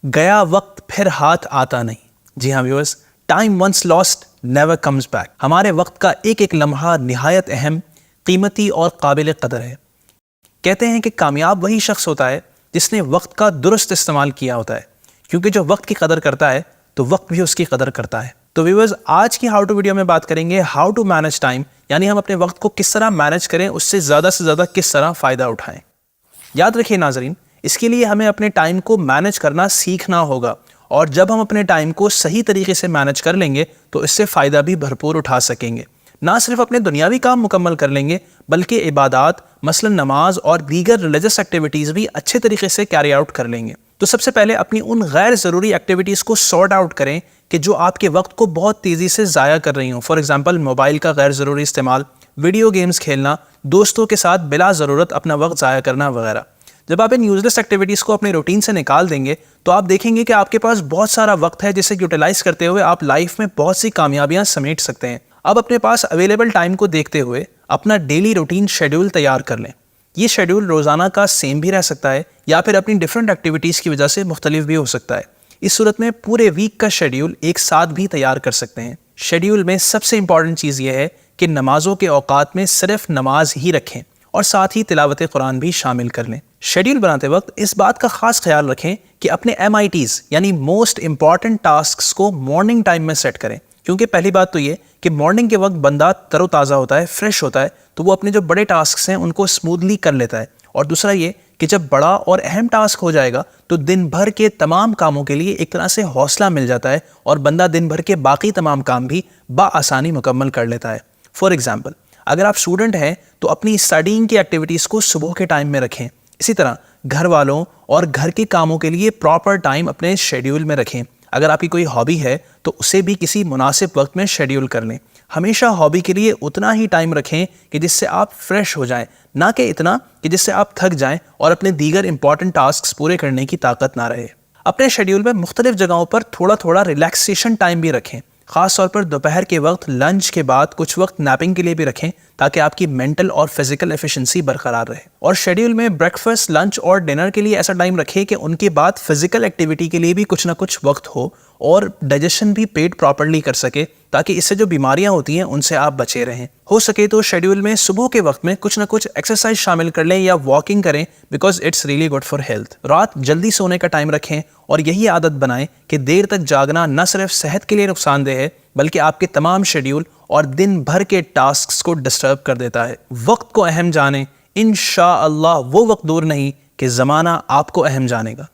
گیا وقت پھر ہاتھ آتا نہیں. جی ہاں viewers, time once lost never comes back. ہمارے وقت کا ایک ایک لمحہ نہایت اہم، قیمتی اور قابل قدر ہے. کہتے ہیں کہ کامیاب وہی شخص ہوتا ہے جس نے وقت کا درست استعمال کیا ہوتا ہے، کیونکہ جو وقت کی قدر کرتا ہے تو وقت بھی اس کی قدر کرتا ہے. تو ویورز، آج کی ہاؤ ٹو ویڈیو میں بات کریں گے ہاؤ ٹو مینج ٹائم، یعنی ہم اپنے وقت کو کس طرح مینج کریں، اس سے زیادہ کس طرح فائدہ اٹھائیں. یاد رکھیے ناظرین، اس کے لیے ہمیں اپنے ٹائم کو مینج کرنا سیکھنا ہوگا، اور جب ہم اپنے ٹائم کو صحیح طریقے سے مینج کر لیں گے تو اس سے فائدہ بھی بھرپور اٹھا سکیں گے. نہ صرف اپنے دنیاوی کام مکمل کر لیں گے بلکہ عبادات مثلا نماز اور دیگر ریلیجس ایکٹیویٹیز بھی اچھے طریقے سے کیری آؤٹ کر لیں گے. تو سب سے پہلے اپنی ان غیر ضروری ایکٹیویٹیز کو سارٹ آؤٹ کریں کہ جو آپ کے وقت کو بہت تیزی سے ضائع کر رہی ہوں. فار ایگزامپل موبائل کا غیر ضروری استعمال، ویڈیو گیمز کھیلنا، دوستوں کے ساتھ بلا ضرورت اپنا وقت ضائع کرنا وغیرہ. جب آپ ان یوزلیس ایکٹیویٹیز کو اپنے روٹین سے نکال دیں گے تو آپ دیکھیں گے کہ آپ کے پاس بہت سارا وقت ہے جسے یوٹیلائز کرتے ہوئے آپ لائف میں بہت سی کامیابیاں سمیٹ سکتے ہیں. اب اپنے پاس اویلیبل ٹائم کو دیکھتے ہوئے اپنا ڈیلی روٹین شیڈیول تیار کر لیں. یہ شیڈیول روزانہ کا سیم بھی رہ سکتا ہے یا پھر اپنی ڈفرینٹ ایکٹیویٹیز کی وجہ سے مختلف بھی ہو سکتا ہے. اس صورت میں پورے ویک کا شیڈیول ایک ساتھ بھی تیار کر سکتے ہیں. شیڈیول میں سب سے امپورٹنٹ چیز یہ ہے کہ نمازوں کے اوقات میں صرف نماز ہی رکھیں اور ساتھ ہی تلاوت قرآن بھی شامل کر لیں. شیڈیول بناتے وقت اس بات کا خاص خیال رکھیں کہ اپنے MITs یعنی موسٹ امپورٹنٹ ٹاسکس کو مارننگ ٹائم میں سیٹ کریں، کیونکہ پہلی بات تو یہ کہ مارننگ کے وقت بندہ تر و تازہ ہوتا ہے، فریش ہوتا ہے، تو وہ اپنے جو بڑے ٹاسکس ہیں ان کو اسموتھلی کر لیتا ہے. اور دوسرا یہ کہ جب بڑا اور اہم ٹاسک ہو جائے گا تو دن بھر کے تمام کاموں کے لیے ایک طرح سے حوصلہ مل جاتا ہے اور بندہ دن بھر کے باقی تمام کام بھی بآسانی مکمل کر لیتا ہے. فار ایگزامپل، اگر آپ اسٹوڈنٹ ہیں تو اپنی اسٹڈینگ کی ایکٹیویٹیز کو صبح کے ٹائم میں رکھیں. اسی طرح گھر والوں اور گھر کے کاموں کے لیے پراپر ٹائم اپنے شیڈیول میں رکھیں. اگر آپ کی کوئی ہابی ہے تو اسے بھی کسی مناسب وقت میں شیڈیول کر لیں. ہمیشہ ہابی کے لیے اتنا ہی ٹائم رکھیں کہ جس سے آپ فریش ہو جائیں، نہ کہ اتنا کہ جس سے آپ تھک جائیں اور اپنے دیگر امپورٹنٹ ٹاسکس پورے کرنے کی طاقت نہ رہے. اپنے شیڈیول میں مختلف جگہوں پر تھوڑا ریلیکسیشن ٹائم بھی رکھیں. خاص طور پر دوپہر کے وقت لنچ کے بعد کچھ وقت نیپنگ کے لیے بھی رکھیں تاکہ آپ کی مینٹل اور فزیکل ایفیشنسی برقرار رہے. اور شیڈیول میں بریکفاسٹ، لنچ اور ڈنر کے لیے ایسا ٹائم رکھیں کہ ان کے بعد فزیکل ایکٹیویٹی کے لیے بھی کچھ نہ کچھ وقت ہو اور ڈائجیشن بھی پیٹ پراپرلی کر سکے تاکہ اس سے جو بیماریاں ہوتی ہیں ان سے آپ بچے رہیں. ہو سکے تو شیڈیول میں صبح کے وقت میں کچھ نہ کچھ ایکسرسائز شامل کر لیں یا واکنگ کریں because it's really good for health. رات جلدی سونے کا ٹائم رکھیں اور یہی عادت بنائیں کہ دیر تک جاگنا نہ صرف صحت کے لیے نقصان دہ ہے بلکہ آپ کے تمام شیڈیول اور دن بھر کے ٹاسکس کو ڈسٹرب کر دیتا ہے. وقت کو اہم جانیں، انشاءاللہ وہ وقت دور نہیں کہ زمانہ آپ کو اہم جانے گا.